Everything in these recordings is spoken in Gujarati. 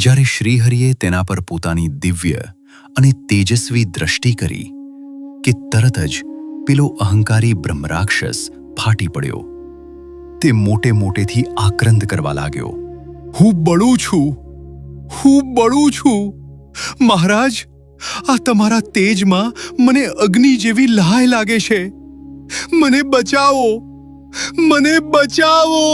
જ્યારે શ્રીહરિએ તેના પર પોતાની દિવ્ય અને તેજસ્વી દ્રષ્ટિ કરી કે તરત જ પેલો અહંકારી બ્રહ્મરાક્ષસ ફાટી પડ્યો. તે મોટે મોટેથી આક્રંદ કરવા લાગ્યો. હું બળું છું, હું બળું છું. મહારાજ, આ તમારા તેજમાં મને અગ્નિ જેવી લહાય લાગે છે. મને બચાવો, મને બચાવો.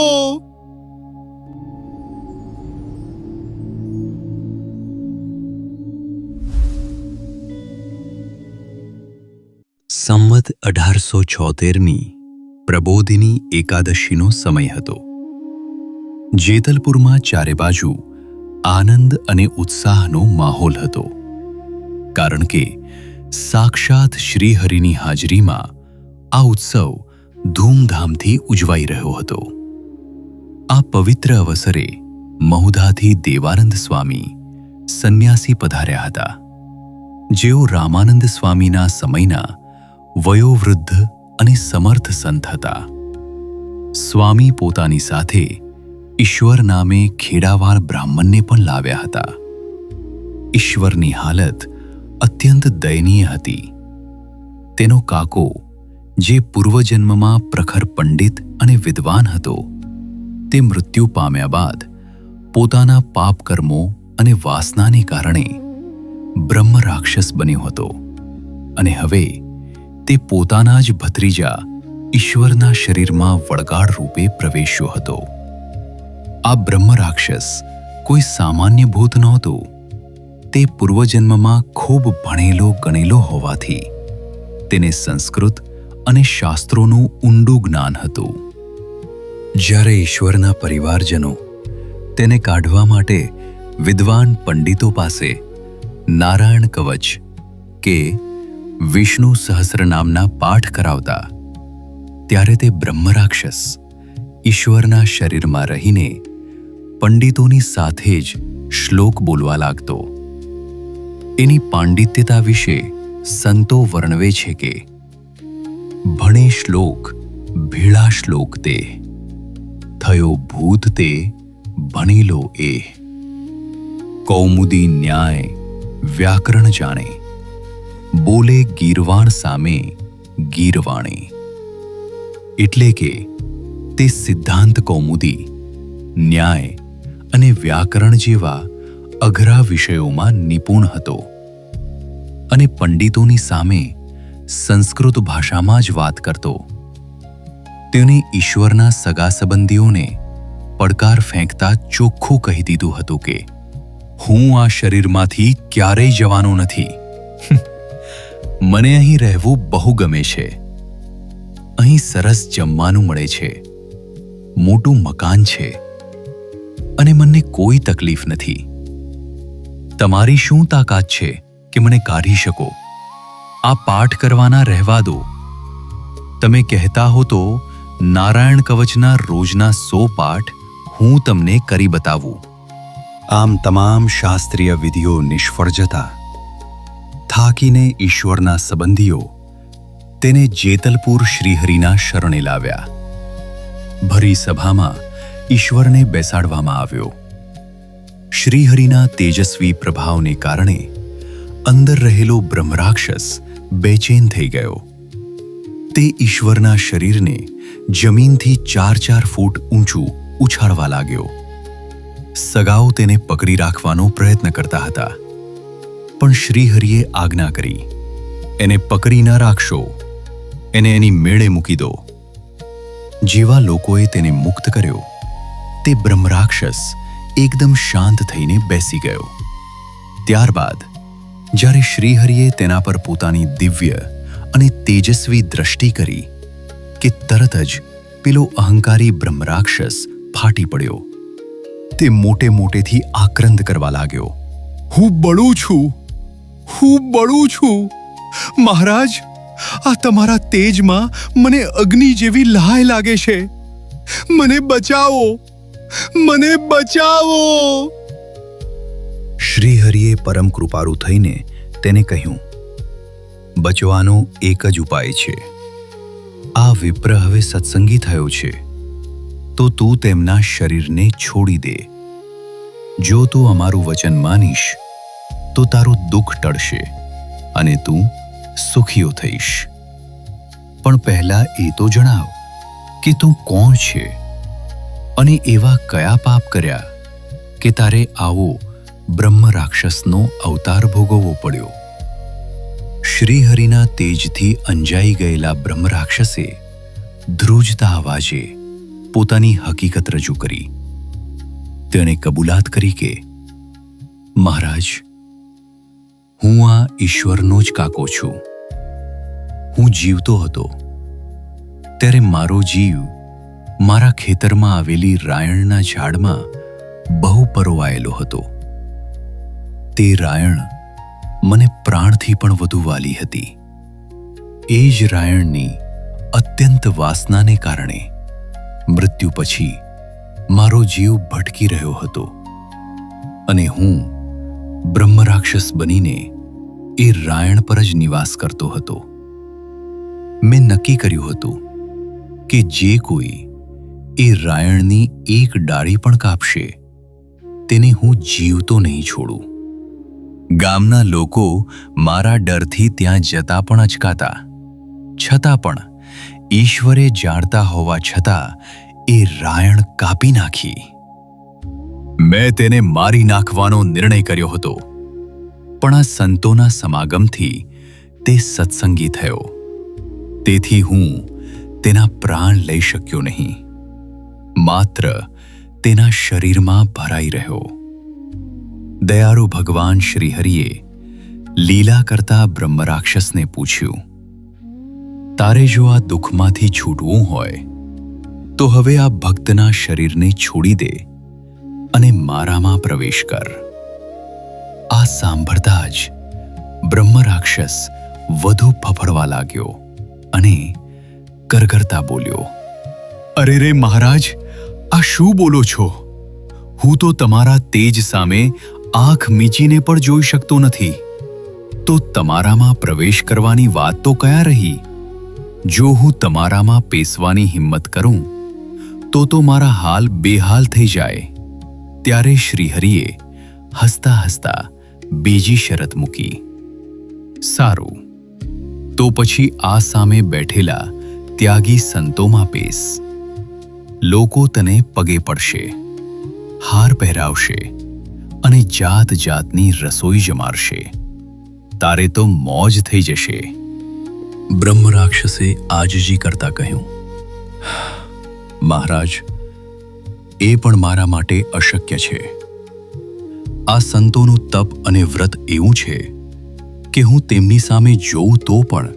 સંવત 1876ની પ્રબોધિની એકાદશીનો સમય હતો. જેતલપુરમાં ચારે બાજુ આનંદ અને ઉત્સાહનો માહોલ હતો, કારણ કે સાક્ષાત શ્રીહરિની હાજરીમાં આ ઉત્સવ ધૂમધામથી ઉજવાઈ રહ્યો હતો. આ પવિત્ર અવસરે મહુધાથી દેવાનંદ સ્વામી સંન્યાસી પધાર્યા હતા, જેઓ રામાનંદ સ્વામીના સમયના વયોવૃદ્ધ અને સમર્થ સંત હતા. સ્વામી પોતાની સાથે ઈશ્વર નામે ખેડાવાળ બ્રાહ્મણને પણ લાવ્યા હતા. ઈશ્વરની હાલત અત્યંત દયનીય હતી. તેનો કાકો, જે પૂર્વજન્મમાં પ્રખર પંડિત અને વિદ્વાન હતો, તે મૃત્યુ પામ્યા બાદ પોતાના પાપ કર્મો અને વાસનાને કારણે બ્રહ્મ રાક્ષસ બન્યો હતો અને હવે તે પોતાના જ ભત્રીજા ઈશ્વરના શરીરમાં વળગાડ રૂપે પ્રવેશ્યો હતો. આ બ્રહ્મ રાક્ષસ કોઈ સામાન્ય ભૂત નહોતું. તે પૂર્વજન્મમાં ખૂબ ભણેલો ગણેલો હોવાથી તેને સંસ્કૃત અને શાસ્ત્રોનું ઊંડું જ્ઞાન હતું. જ્યારે ઈશ્વરના પરિવારજનો તેને કાઢવા માટે વિદ્વાન પંડિતો પાસે નારાયણ કવચ કે વિષ્ણુ સહસ્રનામના પાઠ કરાવતા, ત્યારે તે બ્રહ્મરાક્ષસ ઈશ્વરના શરીરમાં રહીને પંડિતોની સાથે જ શ્લોક બોલવા લાગતો. એની પાંડિત્યતા વિશે સંતો વર્ણવે છે કે ભણે શ્લોક ભીળા શ્લોક તે, થયો ભૂત તે ભણેલો એ, કૌમુદી ન્યાય વ્યાકરણ જાણે, બોલે ગીરવાણ સામે ગીરવાણે. એટલે કે તે સિદ્ધાંત કૌમુદી, ન્યાય અને વ્યાકરણ જેવા અઘરા વિષયોમાં નિપુણ હતો અને પંડિતોની સામે સંસ્કૃત ભાષામાં જ વાત કરતો. તેણે ઈશ્વરના સગા સંબંધીઓને પડકાર ફેંકતા ચોખ્ખું કહી દીધું હતું કે હું આ શરીરમાંથી ક્યારેય જવાનો નથી. મને અહીં રહેવું બહુ ગમે છે. અહીં સરસ જમવાનું મળે છે, મોટું મકાન છે અને મને કોઈ તકલીફ નથી. તમારી શું તાકાત છે કે મને કાઢી શકો? આ પાઠ કરવાના રહેવા દો. તમે કહેતા હો તો નારાયણ કવચના રોજના 100 પાઠ હું તમને કરી બતાવું. આમ તમામ શાસ્ત્રીય વિધિઓ નિષ્ફળ જતા થાકીને ઈશ્વરના સંબંધીઓ તેને જેતલપુર શ્રીહરિના શરણે લાવ્યા. ભરી સભામાં ઈશ્વરને બેસાડવામાં આવ્યો. શ્રીહરિના તેજસ્વી પ્રભાવને કારણે અંદર રહેલો બ્રહ્મરાક્ષસ બેચેન થઈ ગયો. તે ઈશ્વરના શરીરને જમીનથી 4-4 ફૂટ ઊંચું ઉછાળવા લાગ્યો. સગાઓ તેને પકડી રાખવાનો પ્રયત્ન કરતા હતા, પણ શ્રીહરિએ આજ્ઞા કરી, એને પકડી ન રાખશો, એને એની મેળે મૂકી દો. જેવા લોકોએ તેને મુક્ત કર્યો, તે બ્રહ્મરાક્ષસ એકદમ શાંત થઈને બેસી ગયો. ત્યારબાદ જ્યારે શ્રીહરિએ તેના પર પોતાની દિવ્ય અને તેજસ્વી દ્રષ્ટિ કરી કે તરત જ પેલો અહંકારી બ્રહ્મરાક્ષસ ફાટી પડ્યો. તે મોટે મોટેથી આક્રંદ કરવા લાગ્યો. હું બળું છું, હું બળું છું. મહારાજ, આ તમારા તેજમાં મને અગ્નિ જેવી લહાય લાગે છે. મને બચાવો, મને બચાવો. શ્રીહરિએ પરમ કૃપાળુ થઈને તેને કહ્યું, બચવાનો એક જ ઉપાય છે. આ વિપ્ર હવે સત્સંગી થયો છે, તો તું તેમના શરીરને છોડી દે. જો તું અમારું વચન માનીશ તો તારું દુઃખ ટળશે અને તું સુખીઓ થઈશ. પણ પહેલા એ તો જણાવ કે તું કોણ છે અને એવા કયા પાપ કર્યા કે તારે આવો બ્રહ્મ રાક્ષસનો અવતાર ભોગવવો પડ્યો. શ્રીહરિના તેજથી અંજાઈ ગયેલા બ્રહ્મ રાક્ષસે ધ્રુજતા અવાજે પોતાની હકીકત રજૂ કરી. તેણે કબૂલાત કરી કે મહારાજ, હું આ ઈશ્વરનો જ કાકો છું. હું જીવતો હતો ત્યારે મારો જીવ મારા ખેતરમાં આવેલી રાયણના ઝાડમાં બહુ પરોવાયેલો હતો. તે રાયણ મને પ્રાણથી પણ વધુ વાલી હતી. એ જ રાયણની અત્યંત વાસનાને કારણે મૃત્યુ પછી મારો જીવ ભટકી રહ્યો હતો અને હું બ્રહ્મ રાક્ષસ બનીને એ રાયણ પર જ નિવાસ કરતો હતો. મેં નક્કી કર્યું હતું કે જે કોઈ એ રાયણની એક ડાળી પણ કાપશે તેને હું જીવતો નહીં છોડું. ગામના લોકો મારા ડરથી ત્યાં જતા પણ અચકાતા. છતાં પણ ઈશ્વરે જાણતા હોવા છતાં એ રાયણ કાપી નાખી. મેં તેને મારી નાખવાનો નિર્ણય કર્યો હતો, પણ આ સંતોના સમાગમથી તે સત્સંગી થયો. તેથી હું તેના પ્રાણ લઈ શક્યો નહીં, માત્ર તેના શરીરમાં ભરાઈ રહ્યો. દયાળુ ભગવાન શ્રીહરિએ લીલા કરતા બ્રહ્મ રાક્ષસને પૂછ્યું, તારે જો આ દુઃખમાંથી છૂટવું હોય તો હવે આ ભક્તના શરીરને છોડી દે અને મારામાં પ્રવેશ કર. આ સાંભળતા જ બ્રહ્મ રાક્ષસ વધુ ફફડવા લાગ્યો અને કરગરતા બોલ્યો, અરે રે મહારાજ, આ શું બોલો છો? હું તો તમારા તેજ સામે આંખ મીચીને પણ જોઈ શકતો નથી, તો તમારામાં પ્રવેશ કરવાની વાત તો ક્યાં રહી? જો હું તમારામાં પેસવાની હિંમત કરું તો મારા હાલ બેહાલ થઈ જાય. ત્યારે શ્રીહરિએ હસતા હસતા બીજી શરત મૂકી, સારું, તો પછી આ સામે બેઠેલા ત્યાગી સંતોમાં પેસ. લોકો તને પગે પડશે, હાર પહેરાવશે અને જાત જાતની રસોઈ જમાડશે. તારે તો મોજ થઈ જશે. બ્રહ્મ રાક્ષસે આજીજી કરતા કહ્યું, મહારાજ, એ પણ મારા માટે અશક્ય છે. આ સંતોનું તપ અને વ્રત એવું છે કે હું તેમની સામે જોઉં તો પણ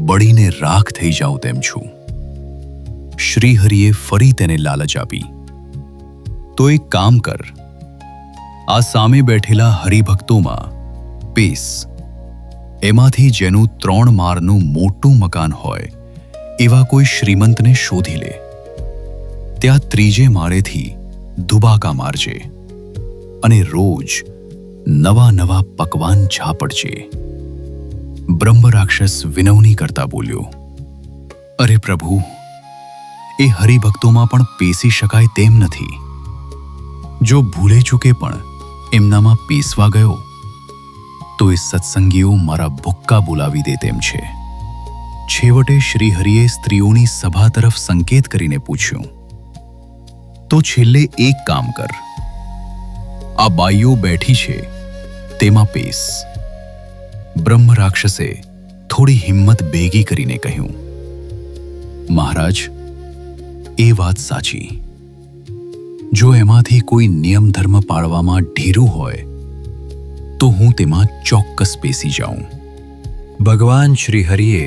બળીને રાખ થઈ જાઉં તેમ છું. શ્રીહરિએ ફરી તેને લાલચ આપી, તો એક કામ કર, આ સામે બેઠેલા હરિભક્તોમાં પેસ. એમાંથી જેનું 3 માળનું મોટું મકાન હોય એવા કોઈ શ્રીમંતને શોધી લે. ત્યાં 3જે માળેથી દુબાકા મારજે અને રોજ નવા નવા પકવાન ઝાપડજે. બ્રહ્મ રાક્ષસ વિનવણી કરતા બોલ્યો, અરે પ્રભુ, એ હરિભક્તોમાં પણ પેસી શકાય તેમ નથી. જો ભૂલે ચૂકે પણ એમનામાં પેસવા ગયો તો એ સત્સંગીઓ મારા ભુક્કા બોલાવી દે તેમ છે. છેવટે શ્રીહરિએ સ્ત્રીઓની સભા તરફ સંકેત કરીને પૂછ્યું, તો છેલ્લે એક કામ કર, આ બાઈઓ બેઠી છે તેમાં પેસ. બ્રહ્મ રાક્ષસે થોડી હિંમત ભેગી કરીને કહ્યું, મહારાજ, એ વાત સાચી. જો એમાંથી કોઈ નિયમ ધર્મ પાળવામાં ઢીરું હોય તો હું તેમાં ચોક્કસ પેસી જાઉં. ભગવાન શ્રીહરિએ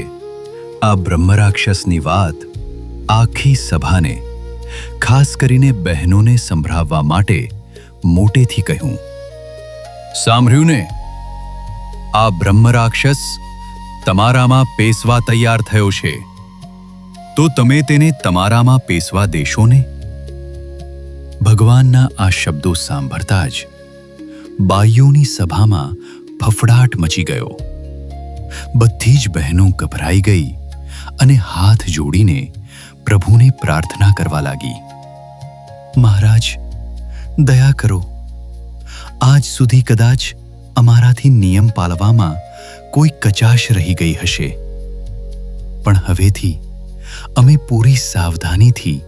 આ બ્રહ્મ રાક્ષસની વાત આખી સભાને, ખાસ કરીને બહેનોને સંભળાવવા માટે મોટેથી કહ્યું, સાંભળ્યું ને? આ બ્રહ્મ રાક્ષસ તમારામાં પેસવા તૈયાર થયો છે, તો તમે તેને તમારામાં પેસવા દેશો ને? ભગવાનના આ શબ્દો સાંભળતા જ બાઈઓની સભામાં ફફડાટ મચી ગયો. બધી જ બહેનો ગભરાઈ ગઈ અને હાથ જોડીને પ્રભુને પ્રાર્થના કરવા લાગી, મહારાજ, દયા કરો, આજ સુધી કદાચ અમારાથી નિયમ પાળવામાં કોઈ કચાશ રહી ગઈ હશે, પણ હવેથી અમે પૂરી સાવધાનીથી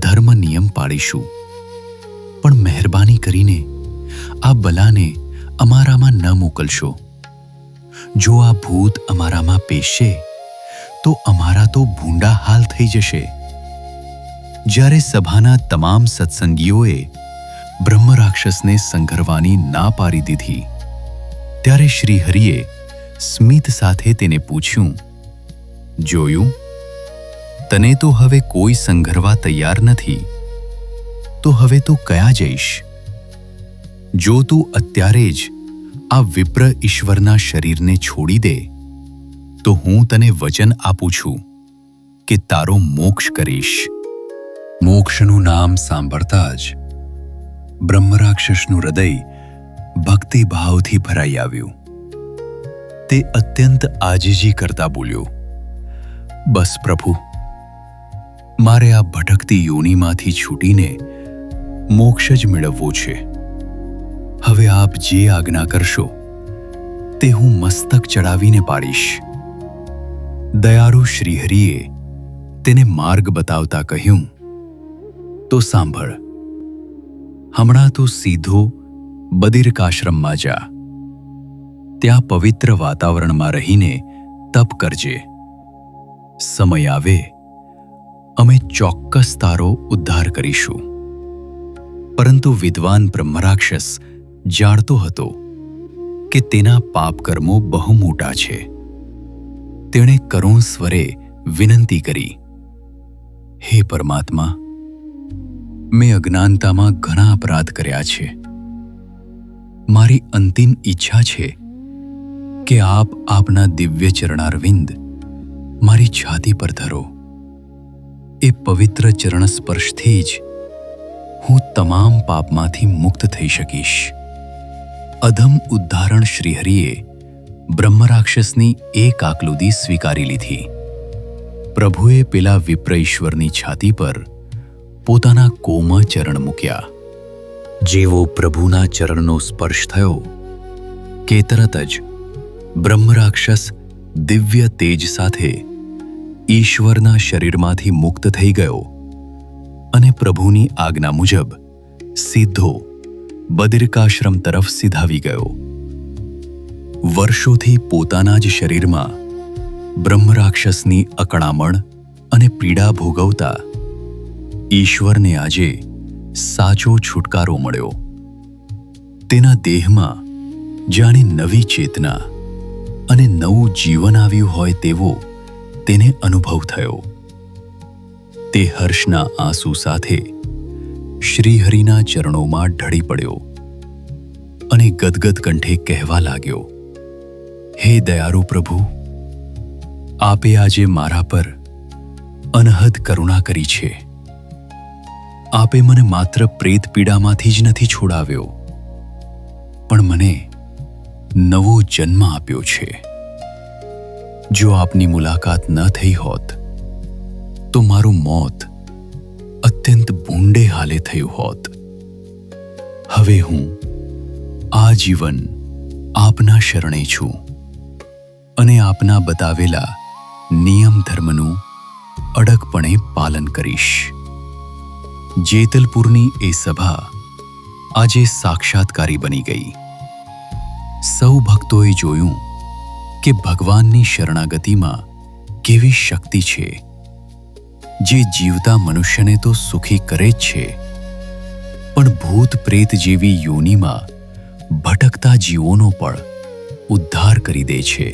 ધર્મ નિયમ પાળીશું. પણ મહેરબાની કરીને આ બલાને અમારામાં ન મોકલશો. જો આ ભૂત અમારામાં પેશશે તો અમારા તો ભૂંડા હાલ થઈ જશે. જ્યારે સભાના તમામ સત્સંગીઓએ બ્રહ્મરાક્ષસને સંઘરવાની ના પાડી દીધી, ત્યારે શ્રીહરિએ સ્મિત સાથે તેને પૂછ્યું, જોયું, તને તો હવે કોઈ સંઘરવા તૈયાર નથી, તો હવે તું કયા જઈશ? જો તું અત્યારે જ આ વિપ્ર ઈશ્વરના શરીરને છોડી દે તો હું તને વચન આપું છું કે તારો મોક્ષ કરીશ. મોક્ષનું નામ સાંભળતા જ બ્રહ્મરાક્ષસનું હૃદય ભક્તિભાવથી ભરાઈ આવ્યું. તે અત્યંત આજીજી કરતા બોલ્યો, બસ પ્રભુ, મારે આ ભટકતી યોનિમાંથી છૂટીને મોક્ષ જ મેળવવો છે. હવે આપ જે આજ્ઞા કરશો તે હું મસ્તક ચડાવીને પાડીશ. દયાળુ શ્રીહરિએ તેને માર્ગ બતાવતા કહ્યું, તો સાંભળ, હમણાં તું સીધો બદરિકાશ્રમમાં જા. ત્યાં પવિત્ર વાતાવરણમાં રહીને તપ કરજે. સમય આવે અમે ચોક્કસ તારો ઉદ્ધાર કરીશું. પરંતુ વિદ્વાન બ્રહ્મરાક્ષસ જાણતો હતો કે તેના પાપકર્મો બહુ મોટા છે. તેણે કરુણ સ્વરે વિનંતી કરી, હે પરમાત્મા, મેં અજ્ઞાનતામાં ઘણા અપરાધ કર્યા છે. મારી અંતિમ ઈચ્છા છે કે આપ આપના દિવ્ય ચરણારવિંદ મારી છાતી પર ધરો. એ પવિત્ર ચરણ સ્પર્શથી જ હું તમામ પાપમાંથી મુક્ત થઈ શકીશ. અધમ ઉદ્ધારણ શ્રીહરિએ બ્રહ્મરાક્ષસની એક આકલુદી સ્વીકારી લીધી. પ્રભુએ પેલા વિપ્ર ઈશ્વરની છાતી પર પોતાના કોમળ ચરણ મૂક્યા. જેવો પ્રભુના ચરણનો સ્પર્શ થયો કે તરત જ બ્રહ્મરાક્ષસ દિવ્ય તેજ સાથે ઈશ્વરના શરીરમાંથી મુક્ત થઈ ગયો અને પ્રભુની આજ્ઞા મુજબ સીધો બદરિકાશ્રમ તરફ સીધાવી ગયો. વર્ષોથી પોતાના જ શરીરમાં બ્રહ્મરાક્ષસની અકળામણ અને પીડા ભોગવતા ઈશ્વરને આજે સાચો છુટકારો મળ્યો. તેના દેહમાં જાણે નવી ચેતના અને નવું જીવન આવ્યું હોય તેવો તેને અનુભવ થયો. તે હર્ષના આંસુ સાથે શ્રીહરિના ચરણોમાં ઢળી પડ્યો અને ગદગદ કંઠે કહેવા લાગ્યો, હે દયાળુ પ્રભુ, આપે આજે મારા પર અનહદ કરુણા કરી છે. આપે મને માત્ર પ્રેત પીડામાંથી જ નથી છોડાવ્યો, પણ મને નવો જન્મ આપ્યો છે. જો આપની મુલાકાત ન થઈ હોત તો મારું મોત અત્યંત ભૂંડે હાલે થયું હોત. હવે હું આજીવન આપના શરણે છું અને આપના બતાવેલા નિયમ ધર્મનું અડગપણે પાલન કરીશ. જેતલપુરની એ સભા આજે સાક્ષાત્કારી બની ગઈ. સૌ ભક્તોએ જોયું કે ભગવાનની શરણાગતિમાં કેવી શક્તિ છે, જે જીવતા મનુષ્યને તો સુખી કરે જ છે, પણ ભૂત પ્રેત જેવી યોનિમાં ભટકતા જીવોનો પણ ઉદ્ધાર કરી દે છે.